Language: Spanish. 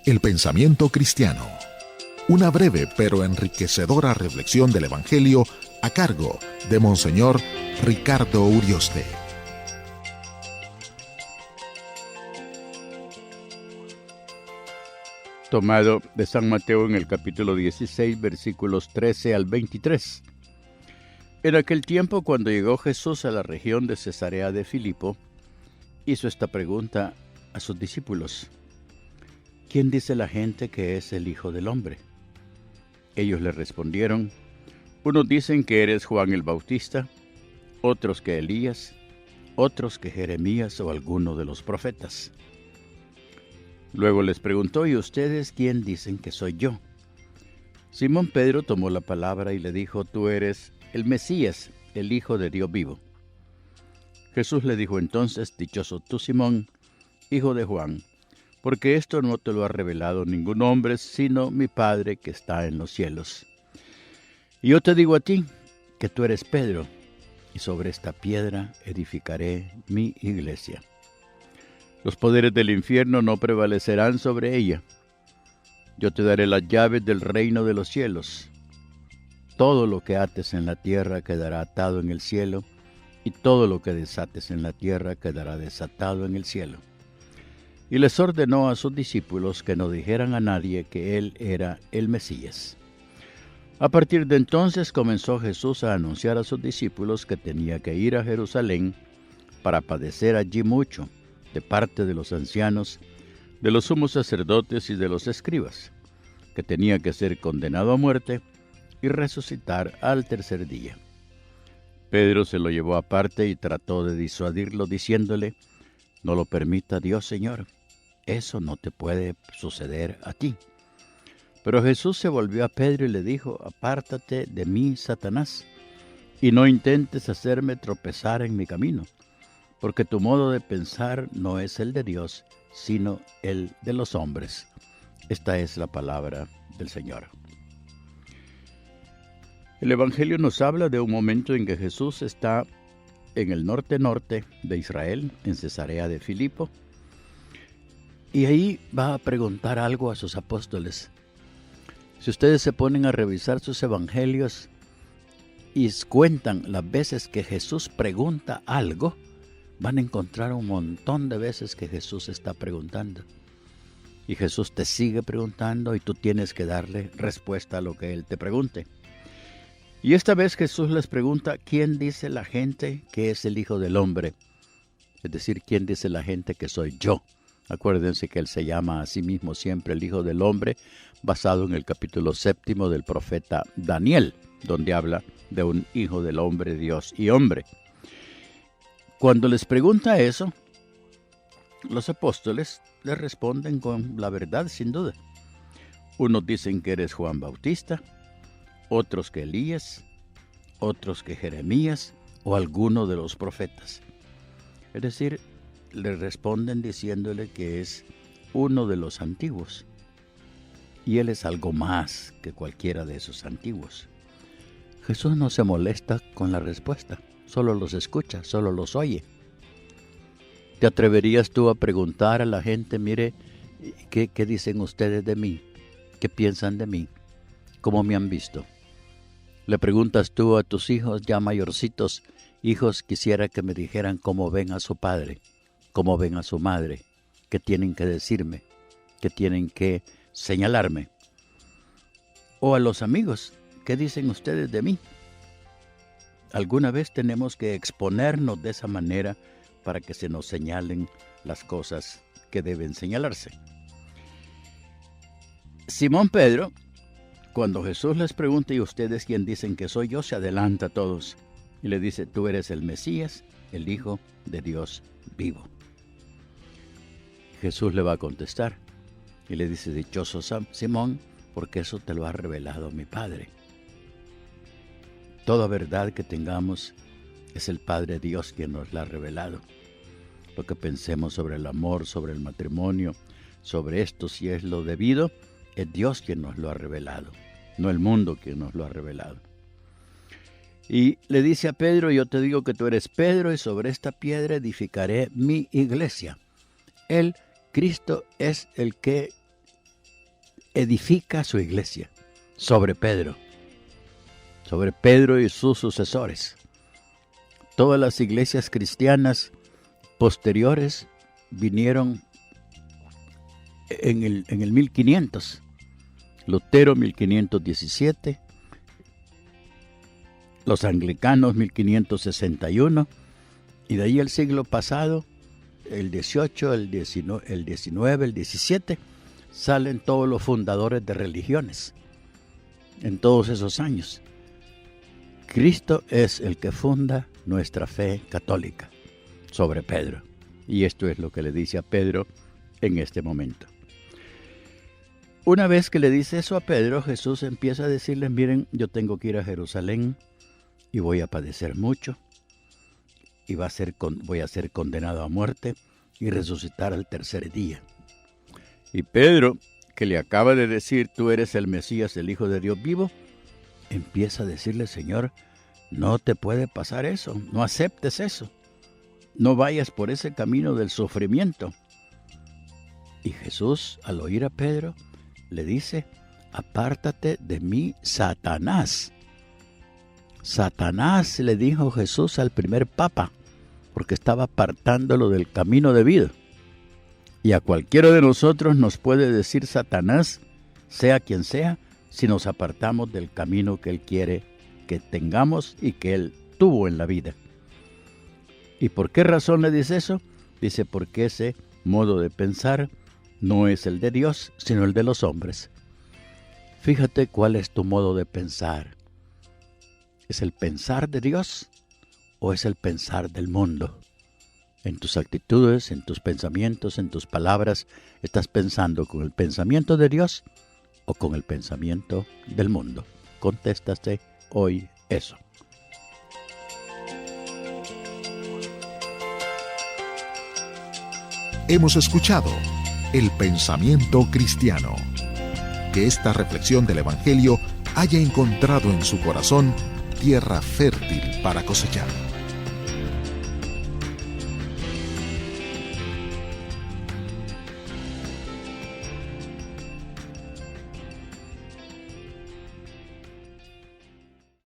El pensamiento cristiano. Una breve pero enriquecedora reflexión del Evangelio a cargo de Monseñor Ricardo Urioste. Tomado de San Mateo en el capítulo 16, versículos 13 al 23. En aquel tiempo, cuando llegó Jesús a la región de Cesarea de Filipo, hizo esta pregunta a sus discípulos: ¿Quién dice la gente que es el Hijo del Hombre? Ellos le respondieron: unos dicen que eres Juan el Bautista, otros que Elías, otros que Jeremías o alguno de los profetas. Luego les preguntó: ¿y ustedes quién dicen que soy yo? Simón Pedro tomó la palabra y le dijo: tú eres el Mesías, el Hijo de Dios vivo. Jesús le dijo entonces: dichoso tú, Simón, hijo de Juan, porque esto no te lo ha revelado ningún hombre, sino mi Padre que está en los cielos. Y yo te digo a ti, que tú eres Pedro, y sobre esta piedra edificaré mi iglesia. Los poderes del infierno no prevalecerán sobre ella. Yo te daré las llaves del reino de los cielos. Todo lo que ates en la tierra quedará atado en el cielo, y todo lo que desates en la tierra quedará desatado en el cielo. Y les ordenó a sus discípulos que no dijeran a nadie que él era el Mesías. A partir de entonces comenzó Jesús a anunciar a sus discípulos que tenía que ir a Jerusalén para padecer allí mucho, de parte de los ancianos, de los sumos sacerdotes y de los escribas, que tenía que ser condenado a muerte y resucitar al tercer día. Pedro se lo llevó aparte y trató de disuadirlo, diciéndole: no lo permita Dios, Señor, eso no te puede suceder a ti. Pero Jesús se volvió a Pedro y le dijo: apártate de mí, Satanás, y no intentes hacerme tropezar en mi camino, porque tu modo de pensar no es el de Dios, sino el de los hombres. Esta es la palabra del Señor. El Evangelio nos habla de un momento en que Jesús está en el norte de Israel, en Cesarea de Filipo, y ahí va a preguntar algo a sus apóstoles. Si ustedes se ponen a revisar sus evangelios y cuentan las veces que Jesús pregunta algo, van a encontrar un montón de veces que Jesús está preguntando. Y Jesús te sigue preguntando y tú tienes que darle respuesta a lo que Él te pregunte. Y esta vez Jesús les pregunta: ¿quién dice la gente que es el Hijo del Hombre? Es decir, ¿quién dice la gente que soy yo? Acuérdense que Él se llama a sí mismo siempre el Hijo del Hombre, basado en el capítulo 7 del profeta Daniel, donde habla de un Hijo del Hombre, Dios y hombre. Cuando les pregunta eso, los apóstoles le responden con la verdad, sin duda. Unos dicen que eres Juan Bautista, otros que Elías, otros que Jeremías o alguno de los profetas. Es decir, le responden diciéndole que es uno de los antiguos, y él es algo más que cualquiera de esos antiguos. Jesús no se molesta con la respuesta, solo los escucha, solo los oye. ¿Te atreverías tú a preguntar a la gente: mire, ¿qué dicen ustedes de mí? ¿Qué piensan de mí? ¿Cómo me han visto? ¿Le preguntas tú a tus hijos ya mayorcitos: hijos, quisiera que me dijeran cómo ven a su padre, cómo ven a su madre, qué tienen que decirme, qué tienen que señalarme? O a los amigos: ¿qué dicen ustedes de mí? Alguna vez tenemos que exponernos de esa manera para que se nos señalen las cosas que deben señalarse. Simón Pedro, cuando Jesús les pregunta: ¿y ustedes quién dicen que soy yo?, se adelanta a todos y le dice: tú eres el Mesías, el Hijo de Dios vivo. Jesús le va a contestar y le dice: dichoso Simón, porque eso te lo ha revelado mi Padre. Toda verdad que tengamos es el Padre Dios quien nos la ha revelado. Lo que pensemos sobre el amor, sobre el matrimonio, sobre esto, si es lo debido, es Dios quien nos lo ha revelado, no el mundo quien nos lo ha revelado. Y le dice a Pedro, yo te digo que tú eres Pedro y sobre esta piedra edificaré mi iglesia. Él, Cristo, es el que edifica su iglesia sobre Pedro y sus sucesores. Todas las iglesias cristianas posteriores vinieron en el 1500. Lutero 1517, los anglicanos 1561, y de ahí el siglo pasado, el 18, el 19, el 17, salen todos los fundadores de religiones en todos esos años. Cristo es el que funda nuestra fe católica sobre Pedro. Y esto es lo que le dice a Pedro en este momento. Una vez que le dice eso a Pedro, Jesús empieza a decirles, miren, yo tengo que ir a Jerusalén y voy a padecer mucho y voy a ser condenado a muerte y resucitar al tercer día. Y Pedro, que le acaba de decir, tú eres el Mesías, el Hijo de Dios vivo, empieza a decirle, Señor, no te puede pasar eso, no aceptes eso, no vayas por ese camino del sufrimiento. Y Jesús, al oír a Pedro, le dice, apártate de mí, Satanás. Satanás, le dijo Jesús al primer papa, porque estaba apartándolo del camino de vida. Y a cualquiera de nosotros nos puede decir Satanás, sea quien sea, si nos apartamos del camino que Él quiere que tengamos y que Él tuvo en la vida. ¿Y por qué razón le dice eso? Dice, porque ese modo de pensar no es el de Dios, sino el de los hombres. Fíjate cuál es tu modo de pensar. ¿Es el pensar de Dios o es el pensar del mundo? En tus actitudes, en tus pensamientos, en tus palabras, ¿estás pensando con el pensamiento de Dios o con el pensamiento del mundo? Contéstate hoy eso. Hemos escuchado El Pensamiento Cristiano. Que esta reflexión del Evangelio haya encontrado en su corazón tierra fértil para cosechar.